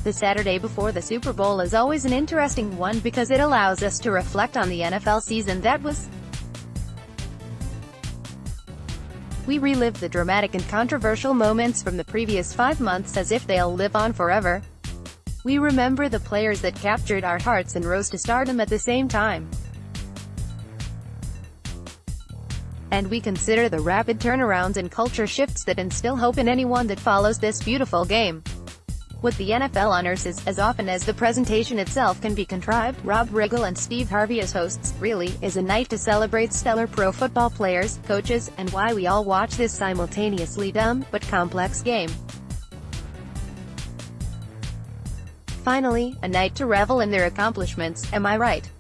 The Saturday before the Super Bowl is always an interesting one because it allows us to reflect on the NFL season that was. We relive the dramatic and controversial moments from the previous 5 months as if they'll live on forever. We remember the players that captured our hearts and rose to stardom at the same time. And we consider the rapid turnarounds and culture shifts that instill hope in anyone that follows this beautiful game. What the NFL honors is, as often as the presentation itself can be contrived, Rob Riggle and Steve Harvey as hosts, really, is a night to celebrate stellar pro football players, coaches, and why we all watch this simultaneously dumb, but complex game. Finally, a night to revel in their accomplishments, am I right?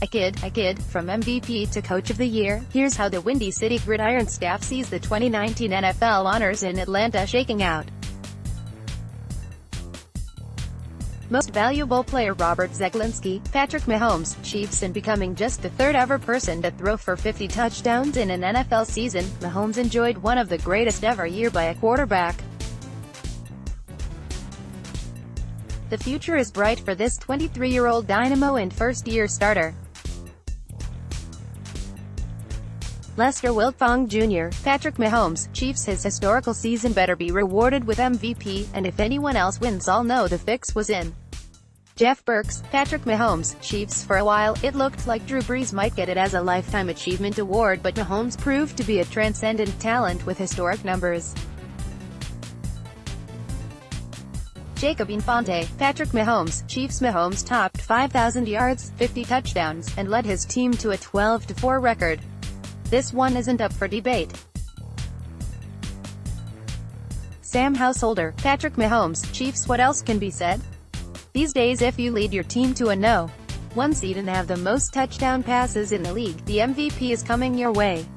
A kid, from MVP to Coach of the Year, here's how the Windy City Gridiron staff sees the 2019 NFL honors in Atlanta shaking out. Most Valuable Player Robert Zeglinski, Patrick Mahomes, Chiefs. In becoming just the third ever person to throw for 50 touchdowns in an NFL season, Mahomes enjoyed one of the greatest ever year by a quarterback. The future is bright for this 23-year-old dynamo and first-year starter. Lester Wiltfong Jr., Patrick Mahomes, Chiefs. His historical season better be rewarded with MVP, and if anyone else wins, I'll know the fix was in. Jeff Burks, Patrick Mahomes, Chiefs. For a while, it looked like Drew Brees might get it as a Lifetime Achievement Award, but Mahomes proved to be a transcendent talent with historic numbers. Jacob Infante, Patrick Mahomes, Chiefs. Mahomes topped 5,000 yards, 50 touchdowns, and led his team to a 12-4 record. This one isn't up for debate. Sam Householder, Patrick Mahomes, Chiefs. What else can be said? These days, if you lead your team to a No.1 seed and have the most touchdown passes in the league, the MVP is coming your way.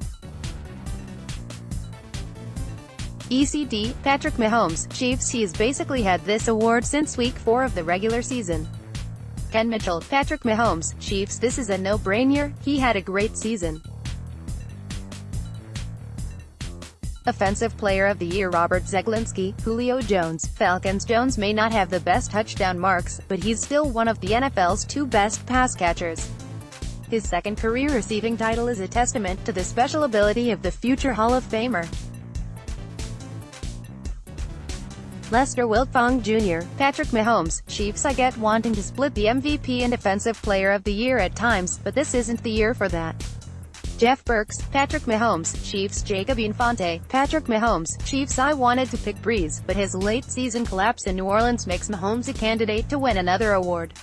ECD, Patrick Mahomes, Chiefs. He's basically had this award since week 4 of the regular season. Ken Mitchell, Patrick Mahomes, Chiefs. This is a no-brainer, he had a great season. Offensive Player of the Year Robert Zeglinski, Julio Jones, Falcons. Jones may not have the best touchdown marks, but he's still one of the NFL's 2 best pass catchers. His second career receiving title is a testament to the special ability of the future Hall of Famer. Lester Wiltfong Jr., Patrick Mahomes, Chiefs. I get wanting to split the MVP and Offensive Player of the Year at times, but this isn't the year for that. Jeff Burks, Patrick Mahomes, Chiefs. Jacob Infante, Patrick Mahomes, Chiefs. I wanted to pick Brees, but his late-season collapse in New Orleans makes Mahomes a candidate to win another award.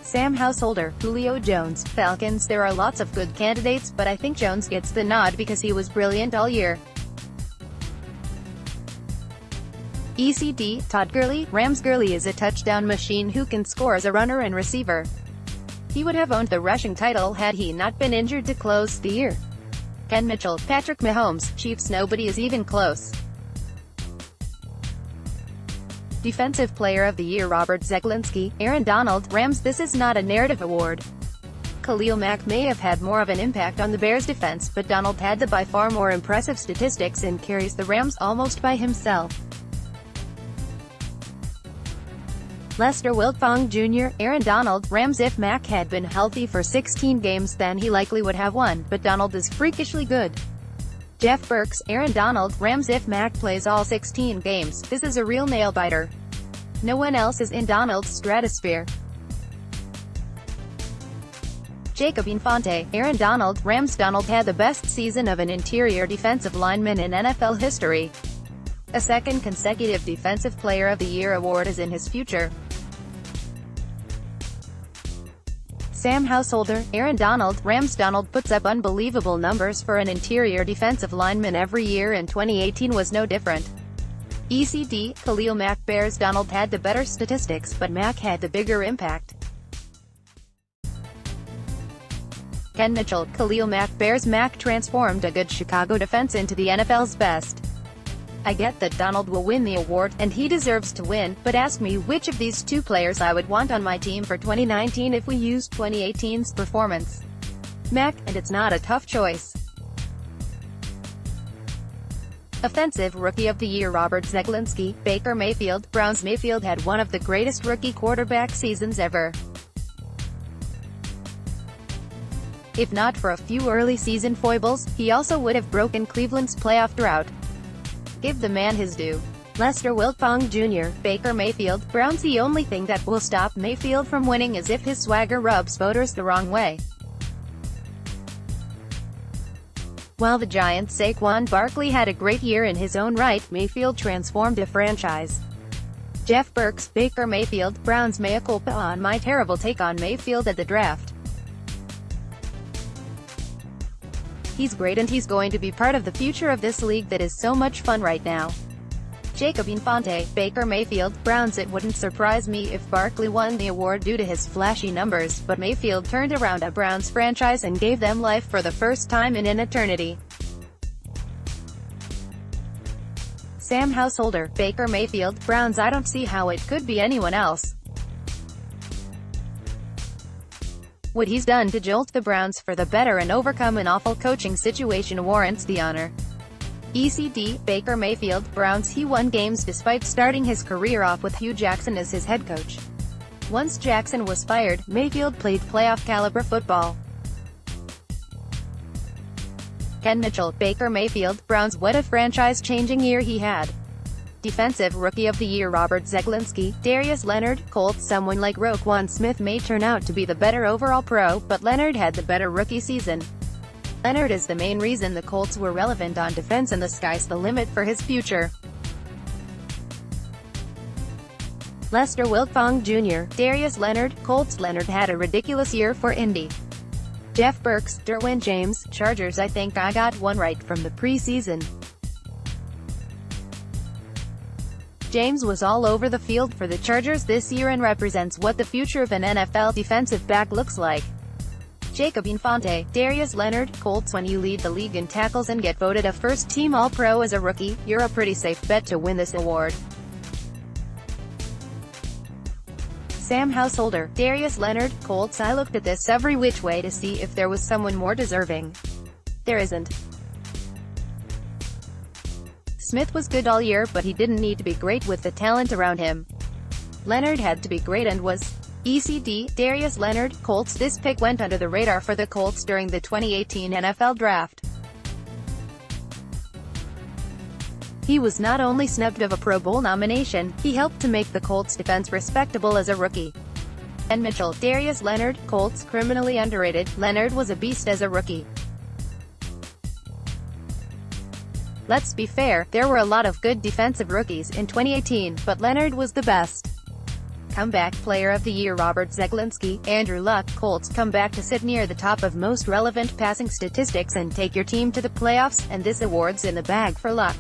Sam Householder, Julio Jones, Falcons. There are lots of good candidates, but I think Jones gets the nod because he was brilliant all year. ECD, Todd Gurley, Rams. Gurley is a touchdown machine who can score as a runner and receiver. He would have owned the rushing title had he not been injured to close the year. Ken Mitchell, Patrick Mahomes, Chiefs. Nobody is even close. Defensive Player of the Year Robert Zeglinski, Aaron Donald, Rams. This is not a narrative award. Khalil Mack may have had more of an impact on the Bears' defense, but Donald had the by far more impressive statistics and carries the Rams almost by himself. Lester Wiltfong Jr., Aaron Donald, Rams. If Mack had been healthy for 16 games then he likely would have won, but Donald is freakishly good. Jeff Burks, Aaron Donald, Rams. If Mack plays all 16 games, this is a real nail-biter. No one else is in Donald's stratosphere. Jacob Infante, Aaron Donald, Rams. Donald had the best season of an interior defensive lineman in NFL history. A second consecutive Defensive Player of the Year award is in his future. Sam Householder, Aaron Donald, Rams. Donald puts up unbelievable numbers for an interior defensive lineman every year and 2018 was no different. ECD, Khalil Mack. Bears. Donald had the better statistics, but Mack had the bigger impact. Ken Mitchell, Khalil Mack. Bears. Mack transformed a good Chicago defense into the NFL's best. I get that Donald will win the award, and he deserves to win, but ask me which of these 2 players I would want on my team for 2019 if we used 2018's performance. Mack, and it's not a tough choice. Offensive Rookie of the Year Robert Zeglinski, Baker Mayfield. Browns Mayfield had one of the greatest rookie quarterback seasons ever. If not for a few early season foibles, he also would have broken Cleveland's playoff drought. Give the man his due. Lester Wiltfong Jr., Baker Mayfield. Browns. The only thing that will stop Mayfield from winning is if his swagger rubs voters the wrong way. While the Giants' Saquon Barkley had a great year in his own right, Mayfield transformed a franchise. Jeff Burks, Baker Mayfield. Browns mea culpa on my terrible take on Mayfield at the draft. He's great and he's going to be part of the future of this league that is so much fun right now. Jacob Infante, Baker Mayfield. Browns. It wouldn't surprise me if Barkley won the award due to his flashy numbers, but Mayfield turned around a Browns franchise and gave them life for the first time in an eternity. Sam Householder, Baker Mayfield. Browns. I don't see how it could be anyone else. What he's done to jolt the Browns for the better and overcome an awful coaching situation warrants the honor. ECD, Baker Mayfield. Browns. He won games despite starting his career off with Hugh Jackson as his head coach. Once Jackson was fired, Mayfield played playoff-caliber football. Ken Mitchell, Baker Mayfield. Browns. What a franchise-changing year he had. Defensive Rookie of the Year Robert Zeglinski, Darius Leonard, Colts. Someone like Roquan Smith may turn out to be the better overall pro, but Leonard had the better rookie season. Leonard is the main reason the Colts were relevant on defense, and the sky's the limit for his future. Lester Wiltfong Jr., Darius Leonard, Colts. Leonard had a ridiculous year for Indy. Jeff Burks, Derwin James, Chargers. I think I got one right from the preseason. James was all over the field for the Chargers this year and represents what the future of an NFL defensive back looks like. Jacob Infante, Darius Leonard, Colts. When you lead the league in tackles and get voted a first-team All-Pro as a rookie, you're a pretty safe bet to win this award. Sam Householder, Darius Leonard, Colts. I looked at this every which way to see if there was someone more deserving. There isn't. Smith was good all year, but he didn't need to be great with the talent around him. Leonard had to be great and was. ECD, Darius Leonard, Colts. This pick went under the radar for the Colts during the 2018 NFL Draft. He was not only snubbed of a Pro Bowl nomination, he helped to make the Colts defense respectable as a rookie. Ken Mitchell, Darius Leonard, Colts. Criminally underrated, Leonard was a beast as a rookie. Let's be fair, there were a lot of good defensive rookies in 2018, but Leonard was the best. Comeback Player of the Year Robert Zeglinski, Andrew Luck, Colts. Come back to sit near the top of most relevant passing statistics and take your team to the playoffs, and this award's in the bag for Luck.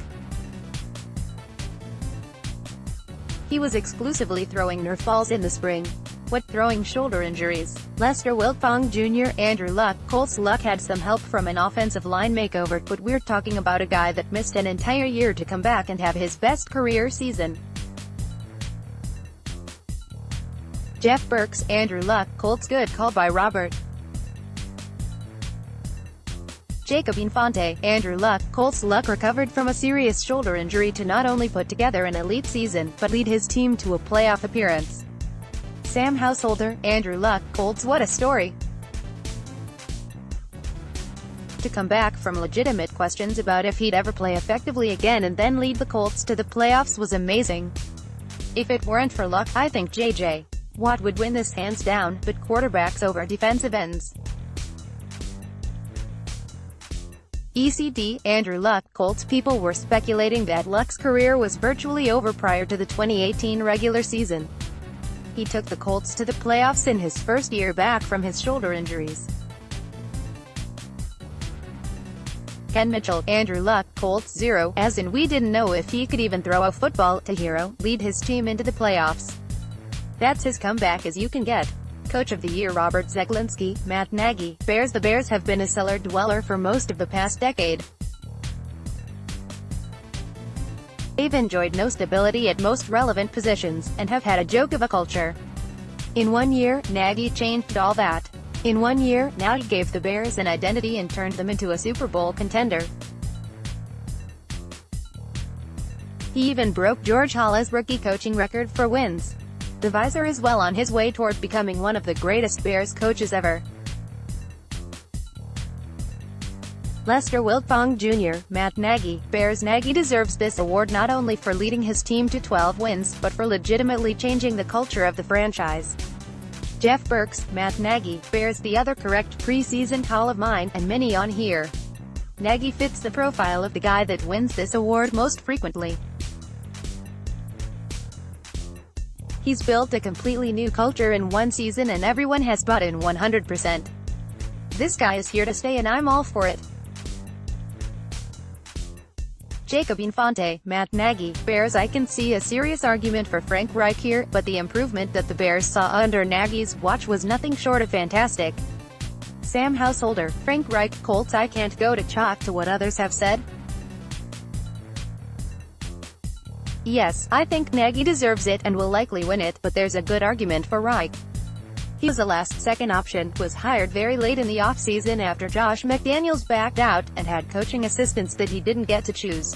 He was exclusively throwing Nerf balls in the spring. What throwing shoulder injuries? Lester Wiltfong Jr., Andrew Luck, Colts. Luck had some help from an offensive line makeover, but we're talking about a guy that missed an entire year to come back and have his best career season. Jeff Burks, Andrew Luck, Colts. Good call by Robert. Jacob Infante, Andrew Luck, Colts. Luck recovered from a serious shoulder injury to not only put together an elite season, but lead his team to a playoff appearance. Sam Householder, Andrew Luck, Colts. What a story. To come back from legitimate questions about if he'd ever play effectively again and then lead the Colts to the playoffs was amazing. If it weren't for Luck, I think J.J. Watt would win this hands down, but quarterbacks over defensive ends. ECD, Andrew Luck, Colts. People were speculating that Luck's career was virtually over prior to the 2018 regular season. He took the Colts to the playoffs in his first year back from his shoulder injuries. Ken Mitchell, Andrew Luck, Colts. 0, as in we didn't know if he could even throw a football, to hero, lead his team into the playoffs. That's as comeback as you can get. Coach of the Year Robert Zeglinski, Matt Nagy, Bears. The Bears have been a cellar dweller for most of the past decade. They've enjoyed no stability at most relevant positions, and have had a joke of a culture. In 1 year, Nagy changed all that. In 1 year, Nagy gave the Bears an identity and turned them into a Super Bowl contender. He even broke George Halla's rookie coaching record for wins. The Visor is well on his way toward becoming one of the greatest Bears coaches ever. Lester Wiltfong Jr., Matt Nagy, Bears. Nagy deserves this award not only for leading his team to 12 wins, but for legitimately changing the culture of the franchise. Jeff Berks, Matt Nagy, Bears. The other correct preseason call of mine, and many on here. Nagy fits the profile of the guy that wins this award most frequently. He's built a completely new culture in one season and everyone has bought in 100%. This guy is here to stay and I'm all for it. Jacob Infante, Matt Nagy, Bears. I can see a serious argument for Frank Reich here, but the improvement that the Bears saw under Nagy's watch was nothing short of fantastic. Sam Householder, Frank Reich, Colts. I can't go to chalk to what others have said. Yes, I think Nagy deserves it and will likely win it, but there's a good argument for Reich. He was a last-second option, was hired very late in the offseason after Josh McDaniels backed out, and had coaching assistants that he didn't get to choose.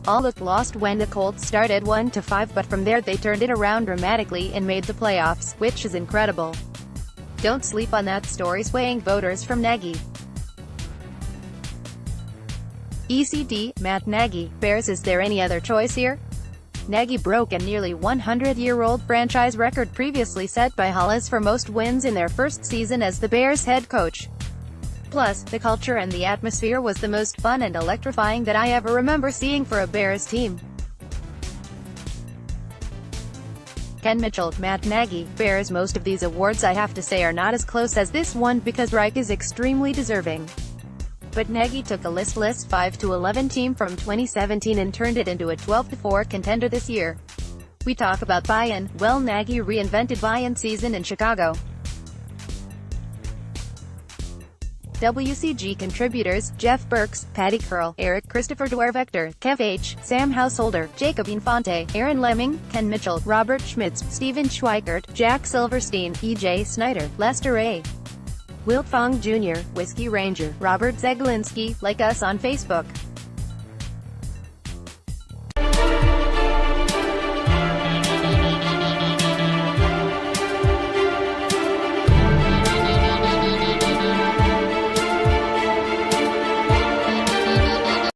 All looked lost when the Colts started 1-5, but from there they turned it around dramatically and made the playoffs, which is incredible. Don't sleep on that story swaying voters from Nagy. ECD, Matt Nagy, Bears. Is there any other choice here? Nagy broke a nearly 100-year-old franchise record previously set by Hollis for most wins in their first season as the Bears head coach. Plus, the culture and the atmosphere was the most fun and electrifying that I ever remember seeing for a Bears team. Ken Mitchell, Matt Nagy, Bears. Most of these awards I have to say are not as close as this one because Reich is extremely deserving. But Nagy took a listless 5-11 team from 2017 and turned it into a 12-4 contender this year. We talk about buy-in. Well, Nagy reinvented buy-in season in Chicago. WCG contributors: Jeff Berks, Patty Curl, Eric Christopher Dwyer-Vector, Kev H., Sam Householder, Jacob Infante, Aaron Lemming, Ken Mitchell, Robert Schmitz, Steven Schweikert, Jack Silverstein, E.J. Snyder, Lester A. Wiltfong Jr., Whiskey Ranger, Robert Zeglinski. Like us on Facebook.